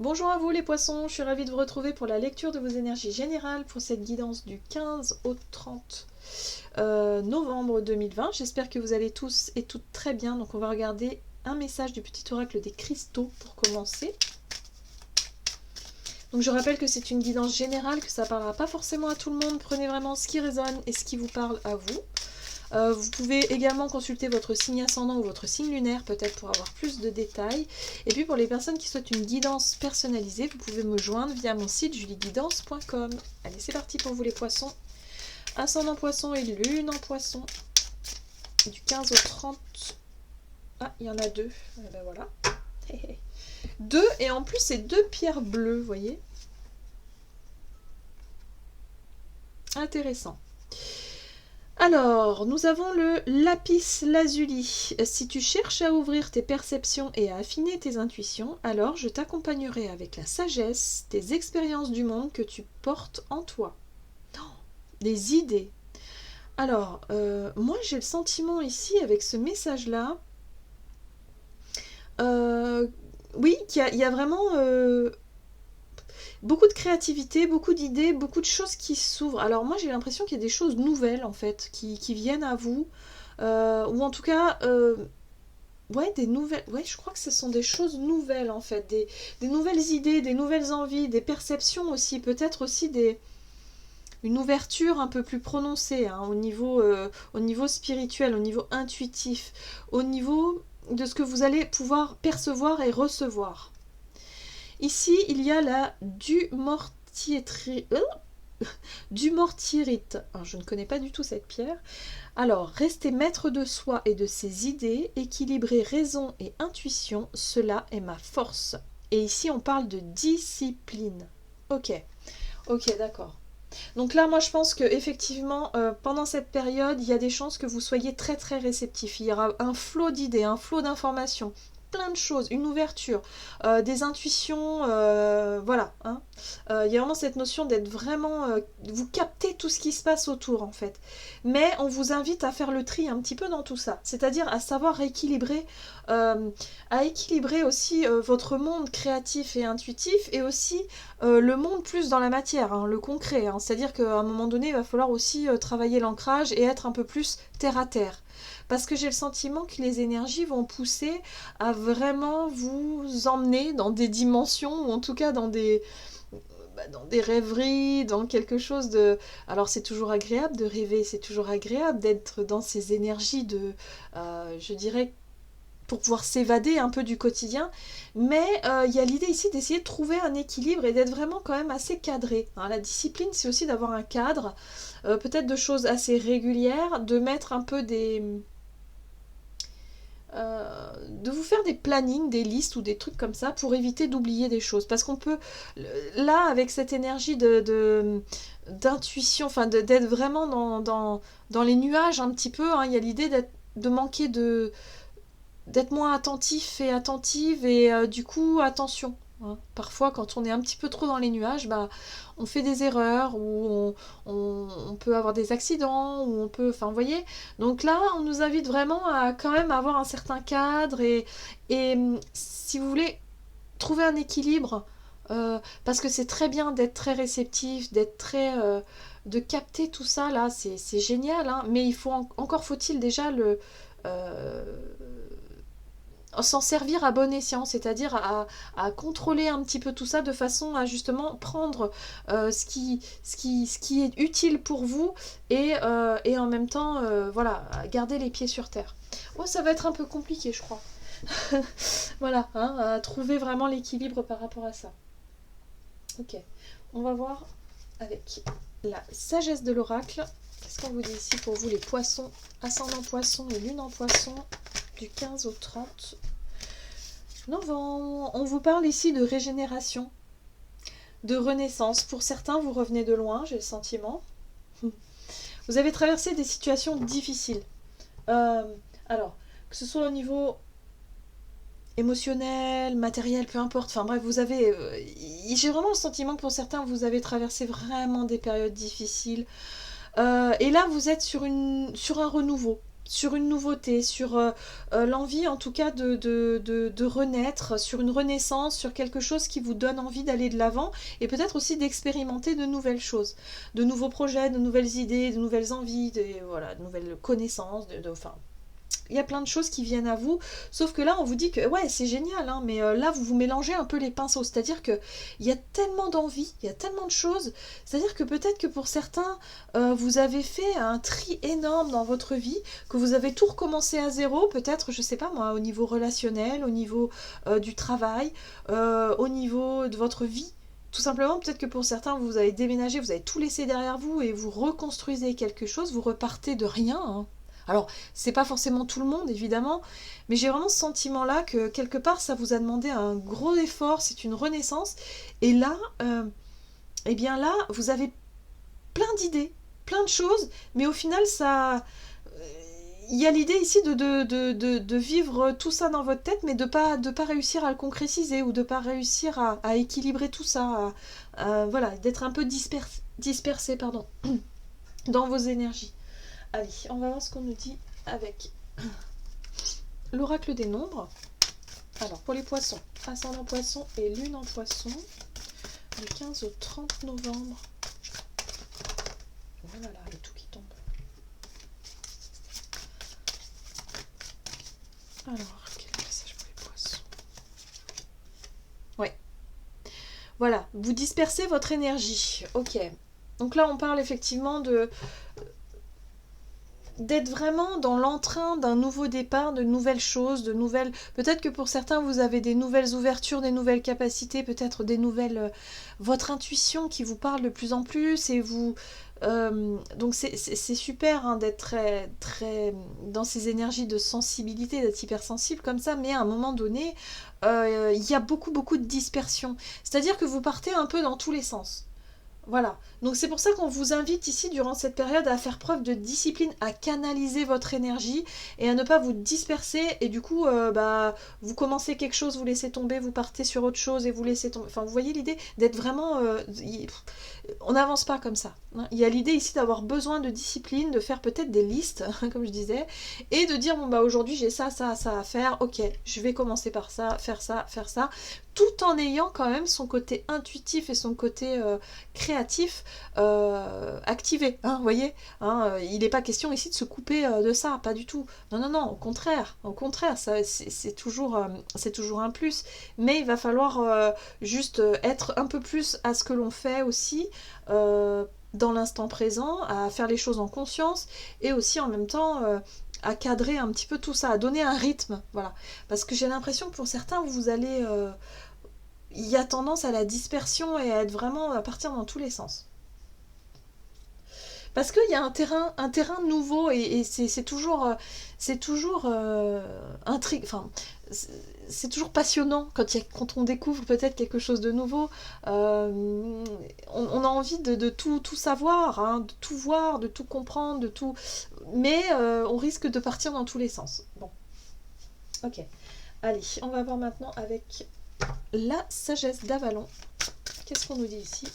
Bonjour à vous les poissons, je suis ravie de vous retrouver pour la lecture de vos énergies générales pour cette guidance du 15 au 30 novembre 2020. J'espère que vous allez tous et toutes très bien. Donc on va regarder un message du petit oracle des cristaux pour commencer. Donc je rappelle que c'est une guidance générale, que ça ne parlera pas forcément à tout le monde. Prenez vraiment ce qui résonne et ce qui vous parle à vous. Vous pouvez également consulter votre signe ascendant ou votre signe lunaire, peut-être pour avoir plus de détails. Et puis pour les personnes qui souhaitent une guidance personnalisée, vous pouvez me joindre via mon site julieguidance.com. Allez, c'est parti pour vous les poissons. Ascendant poisson et lune en poisson. Du 15 au 30. Ah, il y en a deux. Eh ben voilà. Deux, et en plus c'est deux pierres bleues, vous voyez. Intéressant. Alors, nous avons le lapis lazuli. Si tu cherches à ouvrir tes perceptions et à affiner tes intuitions, alors je t'accompagnerai avec la sagesse des expériences du monde que tu portes en toi. Des idées. Alors, moi j'ai le sentiment ici, avec ce message-là, oui, qu'il y a vraiment beaucoup de créativité, beaucoup d'idées, beaucoup de choses qui s'ouvrent. Alors moi j'ai l'impression qu'il y a des choses nouvelles en fait, qui viennent à vous, ou en tout cas, ouais, des nouvelles, ouais, je crois que ce sont des choses nouvelles en fait, des nouvelles idées, des nouvelles envies, des perceptions aussi, peut-être aussi une ouverture un peu plus prononcée, hein, au niveau spirituel, au niveau intuitif, au niveau de ce que vous allez pouvoir percevoir et recevoir. Ici, il y a la dumortierite. Alors, je ne connais pas du tout cette pierre. Alors, rester maître de soi et de ses idées, équilibrer raison et intuition, cela est ma force. Et ici, on parle de discipline. Ok, d'accord. Donc là, moi, je pense que effectivement, pendant cette période, il y a des chances que vous soyez très très réceptif. Il y aura un flot d'idées, un flot d'informations, plein de choses, une ouverture, des intuitions, voilà. Hein. Il y a vraiment cette notion d'être vraiment, vous captez tout ce qui se passe autour en fait. Mais on vous invite à faire le tri un petit peu dans tout ça, c'est-à-dire à savoir euh, équilibrer aussi votre monde créatif et intuitif et aussi le monde plus dans la matière, hein, le concret. Hein. C'est-à-dire qu'à un moment donné, il va falloir aussi travailler l'ancrage et être un peu plus terre à terre. Parce que j'ai le sentiment que les énergies vont pousser à vraiment vous emmener dans des dimensions, ou en tout cas dans des rêveries, dans quelque chose de... Alors c'est toujours agréable de rêver, c'est toujours agréable d'être dans ces énergies de, je dirais, pour pouvoir s'évader un peu du quotidien. Mais il y a l'idée ici d'essayer de trouver un équilibre et d'être vraiment quand même assez cadré. Hein, la discipline, c'est aussi d'avoir un cadre, peut-être de choses assez régulières, de mettre un peu de vous faire des plannings, des listes ou des trucs comme ça pour éviter d'oublier des choses. Parce qu'on peut, là, avec cette énergie d'intuition, enfin d'être vraiment dans les nuages un petit peu, hein, il y a l'idée de manquer d'être moins attentif et attentive et du coup attention. Hein. Parfois quand on est un petit peu trop dans les nuages, bah, on fait des erreurs ou on peut avoir des accidents ou on peut... Enfin vous voyez, donc là on nous invite vraiment à quand même avoir un certain cadre et si vous voulez trouver un équilibre, parce que c'est très bien d'être très réceptif, d'être très... de capter tout ça là, c'est génial, hein, mais il faut encore faut-il déjà le... Euh, s'en servir à bon escient, c'est-à-dire à contrôler un petit peu tout ça de façon à justement prendre ce qui est utile pour vous et en même temps voilà, garder les pieds sur terre. Oh, ça va être un peu compliqué, je crois. Voilà, hein, à trouver vraiment l'équilibre par rapport à ça. Ok, on va voir avec la sagesse de l'oracle. Qu'est-ce qu'on vous dit ici pour vous les poissons, ascendant poisson et lune en poisson, du 15 au 30 novembre. On vous parle ici de régénération, de renaissance. Pour certains, vous revenez de loin, j'ai le sentiment. Vous avez traversé des situations difficiles. Euh, alors, que ce soit au niveau émotionnel, matériel, peu importe. Enfin bref, vous avez... j'ai vraiment le sentiment que pour certains, vous avez traversé vraiment des périodes difficiles. Et là, vous êtes sur un renouveau. sur une nouveauté, sur l'envie en tout cas de renaître, sur une renaissance, sur quelque chose qui vous donne envie d'aller de l'avant et peut-être aussi d'expérimenter de nouvelles choses, de nouveaux projets, de nouvelles idées, de nouvelles envies, voilà, de nouvelles connaissances, enfin, il y a plein de choses qui viennent à vous, sauf que là on vous dit que ouais c'est génial, hein, mais là vous vous mélangez un peu les pinceaux, c'est-à-dire que il y a tellement d'envie, il y a tellement de choses, c'est-à-dire que peut-être que pour certains vous avez fait un tri énorme dans votre vie, que vous avez tout recommencé à zéro, peut-être je sais pas moi, au niveau relationnel, au niveau du travail, au niveau de votre vie. Tout simplement, peut-être que pour certains, vous avez déménagé, vous avez tout laissé derrière vous et vous reconstruisez quelque chose, vous repartez de rien, hein. Alors, c'est pas forcément tout le monde, évidemment, mais j'ai vraiment ce sentiment-là que quelque part, ça vous a demandé un gros effort, c'est une renaissance. Et là, eh bien là, vous avez plein d'idées, plein de choses, mais au final, ça, il y a l'idée ici de vivre tout ça dans votre tête, mais de pas réussir à le concrétiser ou de pas réussir à équilibrer tout ça, voilà, d'être un peu dispersé, pardon, dans vos énergies. Allez, on va voir ce qu'on nous dit avec l'oracle des nombres. Alors, pour les poissons, ascendant poisson et lune en poisson, du 15 au 30 novembre. Voilà, il y a tout qui tombe. Alors, quel message pour les poissons? Ouais. Voilà, vous dispersez votre énergie. Ok. Donc là, on parle effectivement d'être vraiment dans l'entrain d'un nouveau départ, de nouvelles choses, de nouvelles... Peut-être que pour certains, vous avez des nouvelles ouvertures, des nouvelles capacités, peut-être des nouvelles... votre intuition qui vous parle de plus en plus et vous... donc c'est super hein, d'être très dans ces énergies de sensibilité, d'être hypersensible comme ça, mais à un moment donné, il y a beaucoup de dispersion. C'est-à-dire que vous partez un peu dans tous les sens. Voilà, donc c'est pour ça qu'on vous invite ici durant cette période à faire preuve de discipline, à canaliser votre énergie et à ne pas vous disperser et du coup vous commencez quelque chose, vous laissez tomber, vous partez sur autre chose et vous laissez tomber. Enfin vous voyez l'idée d'être vraiment... on n'avance pas comme ça. Hein. Il y a l'idée ici d'avoir besoin de discipline, de faire peut-être des listes, comme je disais, et de dire bon bah aujourd'hui j'ai ça à faire, ok, je vais commencer par ça, faire ça, tout en ayant quand même son côté intuitif et son côté créatif activé, hein, vous voyez hein, il n'est pas question ici de se couper de ça, pas du tout. Non, au contraire, c'est toujours un plus, mais il va falloir juste être un peu plus à ce que l'on fait aussi, dans l'instant présent, à faire les choses en conscience, et aussi en même temps... à cadrer un petit peu tout ça, à donner un rythme, voilà. Parce que j'ai l'impression que pour certains, vous allez... il y a tendance à la dispersion et à être vraiment à partir dans tous les sens. Parce qu'il y a un terrain nouveau et c'est toujours enfin, c'est toujours passionnant quand on découvre peut-être quelque chose de nouveau. On a envie de tout savoir, hein, de tout voir, de tout comprendre, de tout. Mais on risque de partir dans tous les sens. Bon, ok. Allez, on va voir maintenant avec la sagesse d'Avalon. Qu'est-ce qu'on nous dit ici?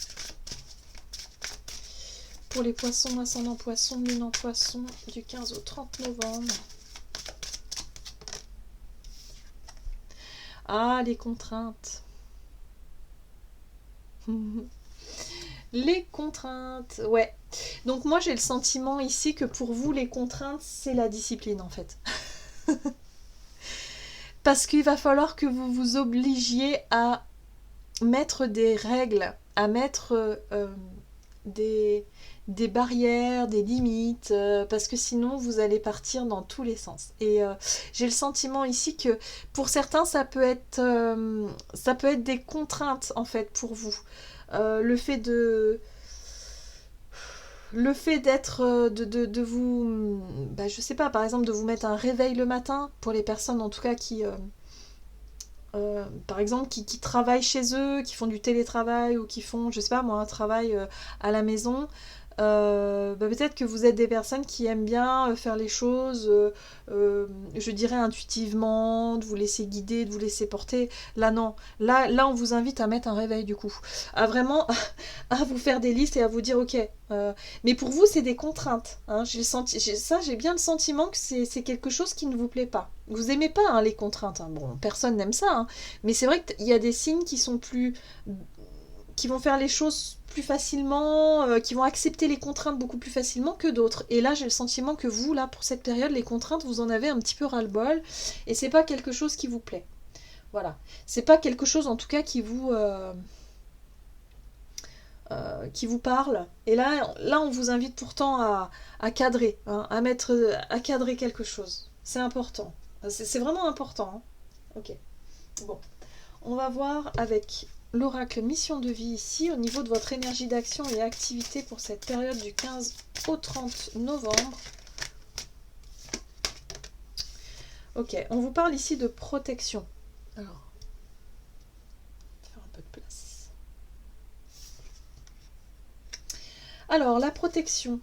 Pour les poissons, ascendant poisson, lune en poisson, du 15 au 30 novembre. Ah, les contraintes. Les contraintes, ouais. Donc moi j'ai le sentiment ici que pour vous les contraintes c'est la discipline en fait. Parce qu'il va falloir que vous vous obligiez à mettre des règles, à mettre des barrières, des limites, parce que sinon vous allez partir dans tous les sens. Et j'ai le sentiment ici que pour certains ça peut être des contraintes en fait pour vous. Le fait d'être de vous je sais pas, par exemple de vous mettre un réveil le matin pour les personnes en tout cas qui par exemple qui travaillent chez eux, qui font du télétravail ou qui font je sais pas moi un travail à la maison, Peut-être que vous êtes des personnes qui aiment bien faire les choses, je dirais intuitivement, de vous laisser guider, de vous laisser porter. Là, non. Là, on vous invite à mettre un réveil, du coup. À vraiment à vous faire des listes et à vous dire, ok. Mais pour vous, c'est des contraintes. Hein. J'ai bien le sentiment que c'est quelque chose qui ne vous plaît pas. Vous aimez pas hein, les contraintes. Hein. Bon, personne n'aime ça. Hein. Mais c'est vrai qu'il y a des signes qui sont plus qui vont faire les choses plus facilement, qui vont accepter les contraintes beaucoup plus facilement que d'autres. Et là, j'ai le sentiment que vous, là, pour cette période, les contraintes, vous en avez un petit peu ras-le-bol, et c'est pas quelque chose qui vous plaît. Voilà. C'est pas quelque chose, en tout cas, qui vous parle. Et là, on vous invite pourtant à cadrer, hein, à cadrer quelque chose. C'est important. C'est vraiment important. Hein. Ok. Bon. On va voir avec l'oracle mission de vie ici, au niveau de votre énergie d'action et activité pour cette période du 15 au 30 novembre. Ok, on vous parle ici de protection. Alors, faire un peu de place. Alors, la protection.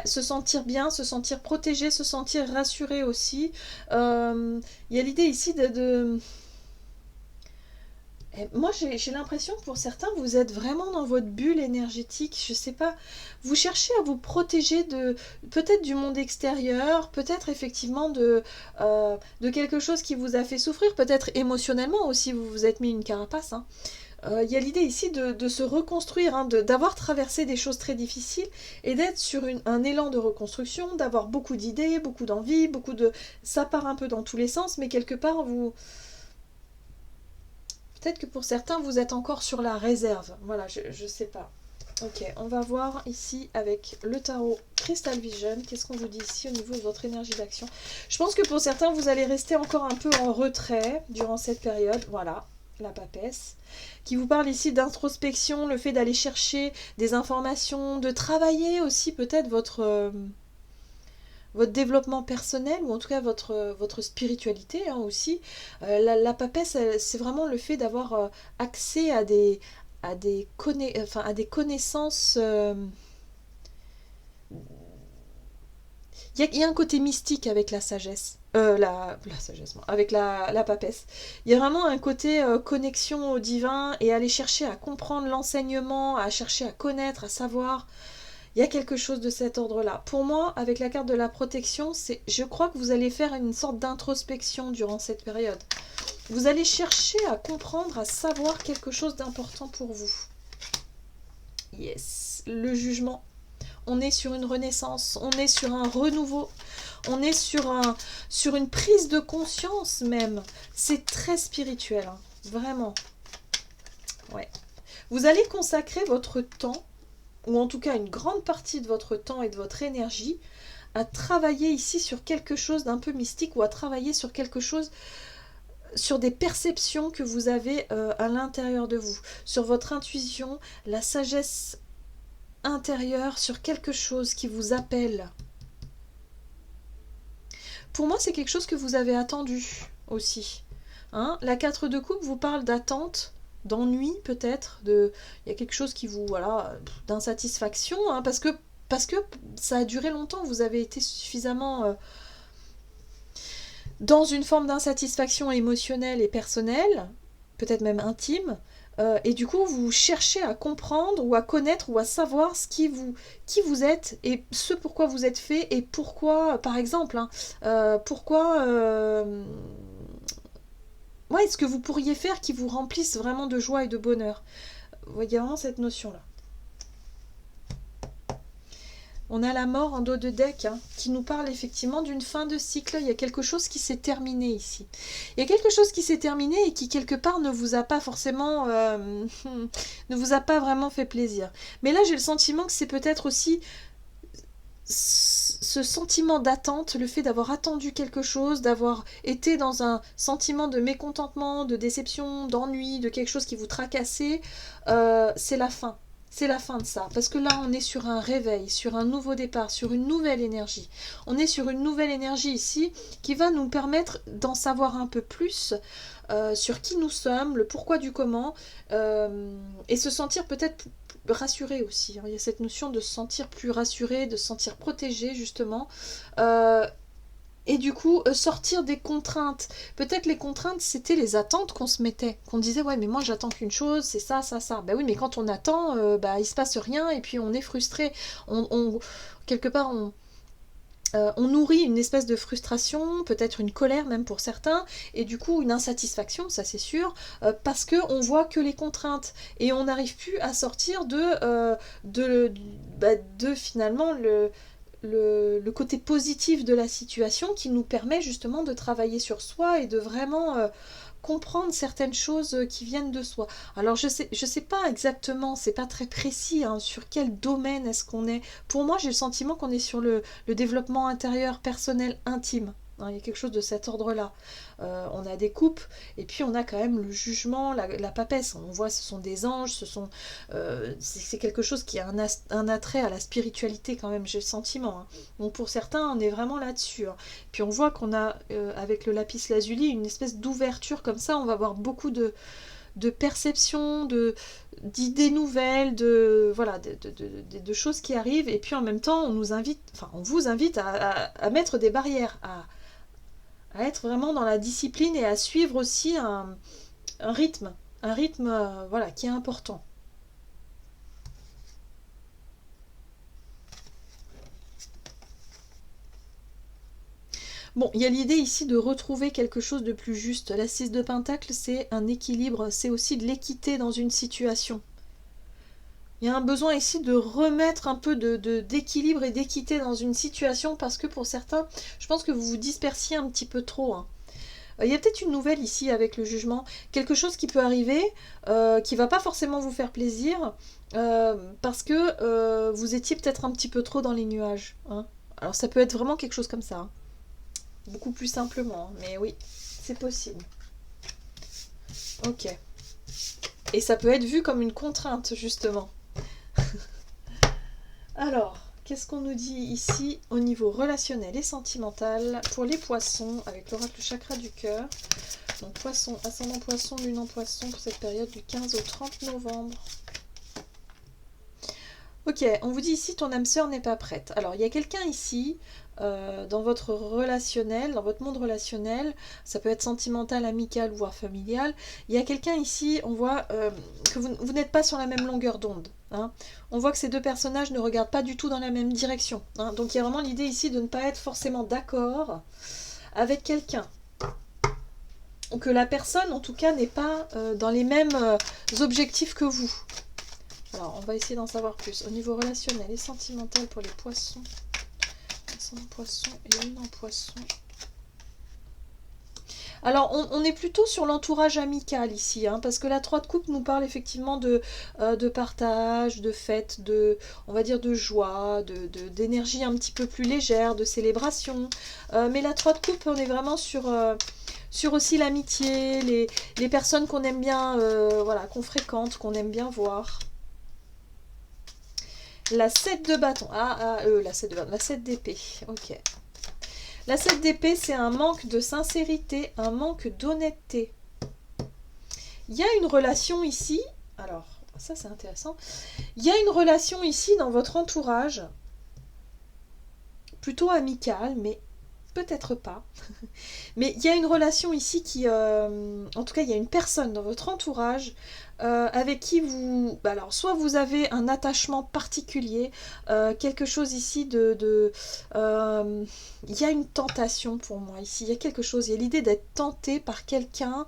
Se sentir bien, se sentir protégé, se sentir rassuré aussi. Il y a l'idée ici de moi, j'ai l'impression que pour certains, vous êtes vraiment dans votre bulle énergétique. Je sais pas. Vous cherchez à vous protéger de peut-être du monde extérieur, peut-être effectivement de quelque chose qui vous a fait souffrir, peut-être émotionnellement aussi. Vous vous êtes mis une carapace. Hein. Y a l'idée ici de se reconstruire, hein, d'avoir traversé des choses très difficiles et d'être sur un élan de reconstruction, d'avoir beaucoup d'idées, beaucoup d'envie, ça part un peu dans tous les sens, mais quelque part peut-être que pour certains, vous êtes encore sur la réserve. Voilà, je sais pas. Ok, on va voir ici avec le tarot Crystal Vision. Qu'est-ce qu'on vous dit ici au niveau de votre énergie d'action? Je pense que pour certains, vous allez rester encore un peu en retrait durant cette période. Voilà, la papesse. Qui vous parle ici d'introspection, le fait d'aller chercher des informations, de travailler aussi peut-être votre développement personnel ou en tout cas votre spiritualité hein, aussi. La papesse, c'est vraiment le fait d'avoir accès à des connaissances. Il y a un côté mystique avec la sagesse. La sagesse, avec la papesse. Il y a vraiment un côté connexion au divin et aller chercher à comprendre l'enseignement, à chercher à connaître, à savoir. Il y a quelque chose de cet ordre-là. Pour moi, avec la carte de la protection, je crois que vous allez faire une sorte d'introspection durant cette période. Vous allez chercher à comprendre, à savoir quelque chose d'important pour vous. Yes, le jugement. On est sur une renaissance, on est sur un renouveau, on est sur une prise de conscience même. C'est très spirituel, hein, vraiment. Ouais. Vous allez consacrer votre temps ou en tout cas une grande partie de votre temps et de votre énergie, à travailler ici sur quelque chose d'un peu mystique ou à travailler sur quelque chose, sur des perceptions que vous avez à l'intérieur de vous, sur votre intuition, la sagesse intérieure, sur quelque chose qui vous appelle. Pour moi, c'est quelque chose que vous avez attendu aussi. Hein, la 4 de coupe vous parle d'attente, d'ennui peut-être, il y a quelque chose qui vous, voilà, d'insatisfaction, hein, parce que ça a duré longtemps, vous avez été suffisamment dans une forme d'insatisfaction émotionnelle et personnelle, peut-être même intime, et du coup vous cherchez à comprendre ou à connaître ou à savoir qui vous êtes et ce pourquoi vous êtes fait et pourquoi, par exemple, hein, pourquoi... Ouais, ce que vous pourriez faire qui vous remplisse vraiment de joie et de bonheur. Vous voyez vraiment cette notion-là. On a la mort en dos de deck hein, qui nous parle effectivement d'une fin de cycle. Il y a quelque chose qui s'est terminé ici. Il y a quelque chose qui s'est terminé et qui quelque part ne vous a pas forcément... ne vous a pas vraiment fait plaisir. Mais là j'ai le sentiment que c'est peut-être aussi... ce sentiment d'attente, le fait d'avoir attendu quelque chose, d'avoir été dans un sentiment de mécontentement, de déception, d'ennui, de quelque chose qui vous tracassait, c'est la fin. c'est la fin de ça. Parce que là, on est sur un réveil, sur un nouveau départ, sur une nouvelle énergie. On est sur une nouvelle énergie ici qui va nous permettre d'en savoir un peu plus sur qui nous sommes, le pourquoi du comment, et se sentir peut-être rassuré aussi. Il y a cette notion de se sentir plus rassuré, de se sentir protégé justement. Et du coup, sortir des contraintes. Peut-être les contraintes, c'était les attentes qu'on se mettait. Qu'on disait, ouais, mais moi j'attends qu'une chose, c'est ça, ça, ça. Ben oui, mais quand on attend, il se passe rien et puis on est frustré. Quelque part, on nourrit une espèce de frustration, peut-être une colère même pour certains, et du coup une insatisfaction, ça c'est sûr, parce qu'on voit que les contraintes. Et on n'arrive plus à sortir de finalement le côté positif de la situation qui nous permet justement de travailler sur soi et de vraiment comprendre certaines choses qui viennent de soi. Alors je sais pas exactement, c'est pas très précis hein, sur quel domaine est-ce qu'on est. Pour moi, j'ai le sentiment qu'on est sur le développement intérieur, personnel, intime. Il y a quelque chose de cet ordre-là. On a des coupes, et puis on a quand même le jugement, la papesse. On voit ce sont des anges, c'est quelque chose qui a un attrait à la spiritualité quand même, j'ai le sentiment. Hein. Donc pour certains, on est vraiment là-dessus. Hein. Puis on voit qu'on a, avec le lapis lazuli, une espèce d'ouverture comme ça. On va avoir beaucoup de perceptions, d'idées nouvelles, de choses qui arrivent. Et puis en même temps, on vous invite à mettre des barrières, à être vraiment dans la discipline et à suivre aussi un rythme, qui est important. Bon, il y a l'idée ici de retrouver quelque chose de plus juste. La 6 de Pentacle, c'est un équilibre, c'est aussi de l'équité dans une situation. Il y a un besoin ici de remettre un peu d'équilibre et d'équité dans une situation parce que pour certains, je pense que vous vous dispersiez un petit peu trop. Hein. Il y a peut-être une nouvelle ici avec le jugement, quelque chose qui peut arriver, qui va pas forcément vous faire plaisir, parce que vous étiez peut-être un petit peu trop dans les nuages. Hein. Alors ça peut être vraiment quelque chose comme ça. Hein. Beaucoup plus simplement, mais oui, c'est possible. Ok. Et ça peut être vu comme une contrainte, justement. Alors, qu'est-ce qu'on nous dit ici au niveau relationnel et sentimental pour les poissons avec l'oracle chakra du cœur. Donc poisson, ascendant poisson, lune en poisson pour cette période du 15 au 30 novembre. Ok, on vous dit ici ton âme sœur n'est pas prête. Alors il y a quelqu'un ici dans votre relationnel, dans votre monde relationnel, ça peut être sentimental, amical, voire familial. Il y a quelqu'un ici, on voit que vous n'êtes pas sur la même longueur d'onde. Hein. On voit que ces deux personnages ne regardent pas du tout dans la même direction. Hein. Donc il y a vraiment l'idée ici de ne pas être forcément d'accord avec quelqu'un. Ou que la personne, en tout cas, n'est pas dans les mêmes objectifs que vous. Alors, on va essayer d'en savoir plus. Au niveau relationnel et sentimental pour les poissons. Ascendant poisson et lune en poisson. Alors, on est plutôt sur l'entourage amical ici, hein, parce que la 3 de coupe nous parle effectivement de partage, de fête, on va dire de joie, d'énergie un petit peu plus légère, de célébration. Mais la 3 de coupe, on est vraiment sur aussi l'amitié, les personnes qu'on aime bien, qu'on fréquente, qu'on aime bien voir. La 7 de bâton. La 7 de bâton. La 7 d'épée. Ok. La 7 d'épée, c'est un manque de sincérité, un manque d'honnêteté. Il y a une relation ici. Alors, ça c'est intéressant. Il y a une relation ici dans votre entourage. Plutôt amicale, mais peut-être pas. Mais il y a une relation ici qui... en tout cas, il y a une personne dans votre entourage avec qui vous... alors, soit vous avez un attachement particulier, quelque chose ici il y a une tentation pour moi ici. Il y a quelque chose, il y a l'idée d'être tenté par quelqu'un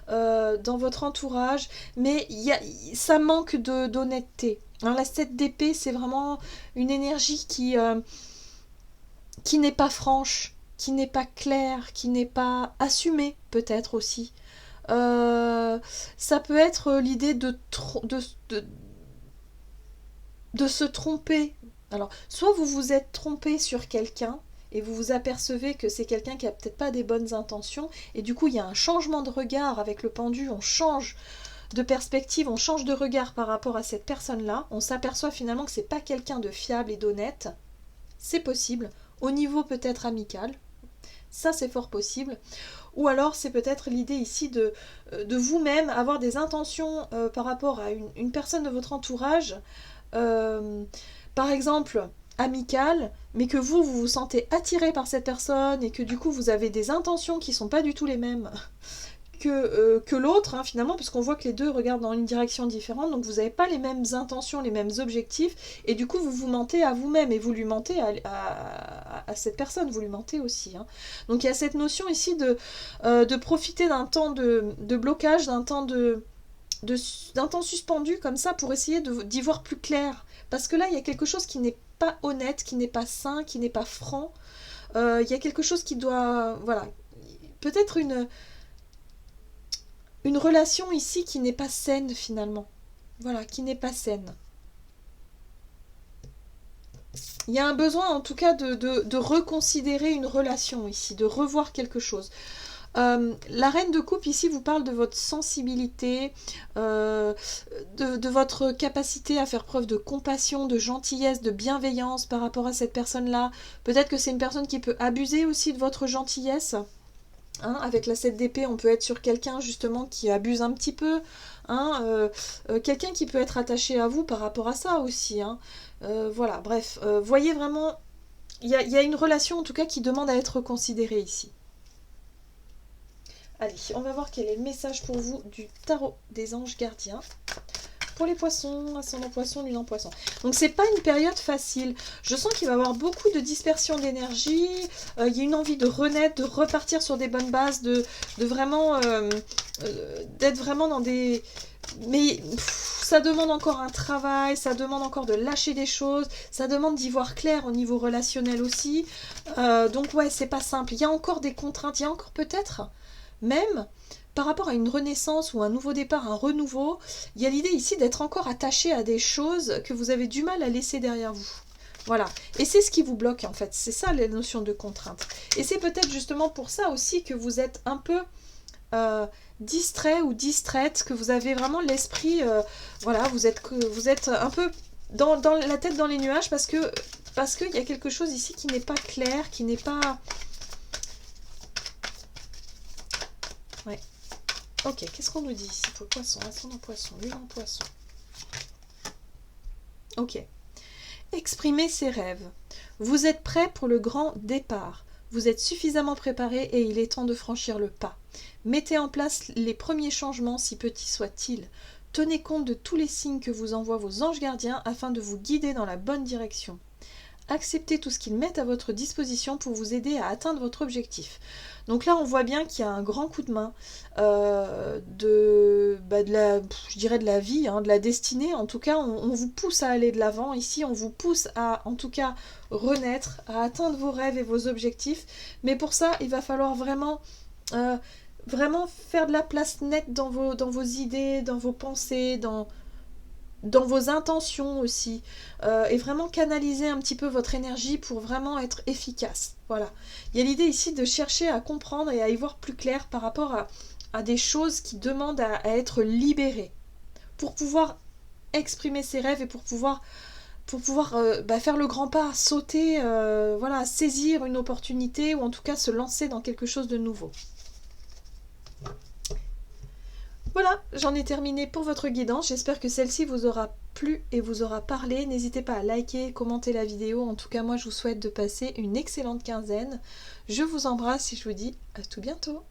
dans votre entourage, mais ça manque d'honnêteté. Hein, la 7 d'épée, c'est vraiment une énergie qui n'est pas franche, qui n'est pas claire, qui n'est pas assumée peut-être aussi. Ça peut être l'idée de se tromper. Alors, soit vous vous êtes trompé sur quelqu'un et vous vous apercevez que c'est quelqu'un qui a peut-être pas des bonnes intentions et du coup il y a un changement de regard avec le pendu, on change de perspective, on change de regard par rapport à cette personne-là, on s'aperçoit finalement que c'est pas quelqu'un de fiable et d'honnête, c'est possible, au niveau peut-être amical, ça c'est fort possible, ou alors c'est peut-être l'idée ici de vous-même avoir des intentions par rapport à une personne de votre entourage, par exemple amicale, mais que vous vous sentez attiré par cette personne et que du coup vous avez des intentions qui sont pas du tout les mêmes que l'autre, hein, finalement, parce qu'on voit que les deux regardent dans une direction différente, donc vous n'avez pas les mêmes intentions, les mêmes objectifs, et du coup vous vous mentez à vous-même, et vous lui mentez à cette personne, vous lui mentez aussi. Hein. Donc il y a cette notion ici de profiter d'un temps de blocage, d'un temps suspendu comme ça pour essayer d'y voir plus clair. Parce que là, il y a quelque chose qui n'est pas honnête, qui n'est pas sain, qui n'est pas franc. Il y a quelque chose qui doit... Voilà. Peut-être une relation ici qui n'est pas saine finalement. Voilà, qui n'est pas saine. Il y a un besoin en tout cas de reconsidérer une relation ici, de revoir quelque chose. La reine de coupe ici vous parle de votre sensibilité, de votre capacité à faire preuve de compassion, de gentillesse, de bienveillance par rapport à cette personne-là. Peut-être que c'est une personne qui peut abuser aussi de votre gentillesse. Hein, avec la 7 d'épée, on peut être sur quelqu'un justement qui abuse un petit peu. Hein, quelqu'un qui peut être attaché à vous par rapport à ça aussi. Hein. Voilà, bref, voyez vraiment, il y a une relation en tout cas qui demande à être considérée ici. Allez, on va voir quel est le message pour vous du tarot des anges gardiens. Pour les poissons, ascendant poisson, lune en poisson. Donc c'est pas une période facile. Je sens qu'il va y avoir beaucoup de dispersion d'énergie. Il y a une envie de renaître, de repartir sur des bonnes bases, de vraiment d'être vraiment dans des... Mais ça demande encore un travail, ça demande encore de lâcher des choses, ça demande d'y voir clair au niveau relationnel aussi. Donc ouais, c'est pas simple. Il y a encore des contraintes, il y a encore peut-être même... Par rapport à une renaissance ou un nouveau départ, un renouveau, il y a l'idée ici d'être encore attaché à des choses que vous avez du mal à laisser derrière vous. Voilà. Et c'est ce qui vous bloque en fait. C'est ça la notion de contrainte. Et c'est peut-être justement pour ça aussi que vous êtes un peu distrait ou distraite, que vous avez vraiment l'esprit... voilà, vous êtes un peu dans la tête dans les nuages parce qu'il y a quelque chose ici qui n'est pas clair, qui n'est pas... Ouais. Ok, qu'est-ce qu'on nous dit ici pour le poisson, ascendant poisson, lune en poisson. Ok. Exprimez ses rêves. Vous êtes prêt pour le grand départ. Vous êtes suffisamment préparé et il est temps de franchir le pas. Mettez en place les premiers changements, si petits soient-ils. Tenez compte de tous les signes que vous envoient vos anges gardiens afin de vous guider dans la bonne direction. Acceptez tout ce qu'ils mettent à votre disposition pour vous aider à atteindre votre objectif. Donc là, on voit bien qu'il y a un grand coup de main de la vie, hein, de la destinée. En tout cas, on vous pousse à aller de l'avant. Ici, on vous pousse à, en tout cas, renaître, à atteindre vos rêves et vos objectifs. Mais pour ça, il va falloir vraiment faire de la place nette dans vos idées, dans vos pensées, dans vos intentions aussi, et vraiment canaliser un petit peu votre énergie pour vraiment être efficace. Voilà. Il y a l'idée ici de chercher à comprendre et à y voir plus clair par rapport à des choses qui demandent à être libérées, pour pouvoir exprimer ses rêves et pour pouvoir faire le grand pas, sauter, voilà, saisir une opportunité ou en tout cas se lancer dans quelque chose de nouveau. Voilà, j'en ai terminé pour votre guidance. J'espère que celle-ci vous aura plu et vous aura parlé. N'hésitez pas à liker, commenter la vidéo. En tout cas, moi, je vous souhaite de passer une excellente quinzaine. Je vous embrasse et je vous dis à tout bientôt.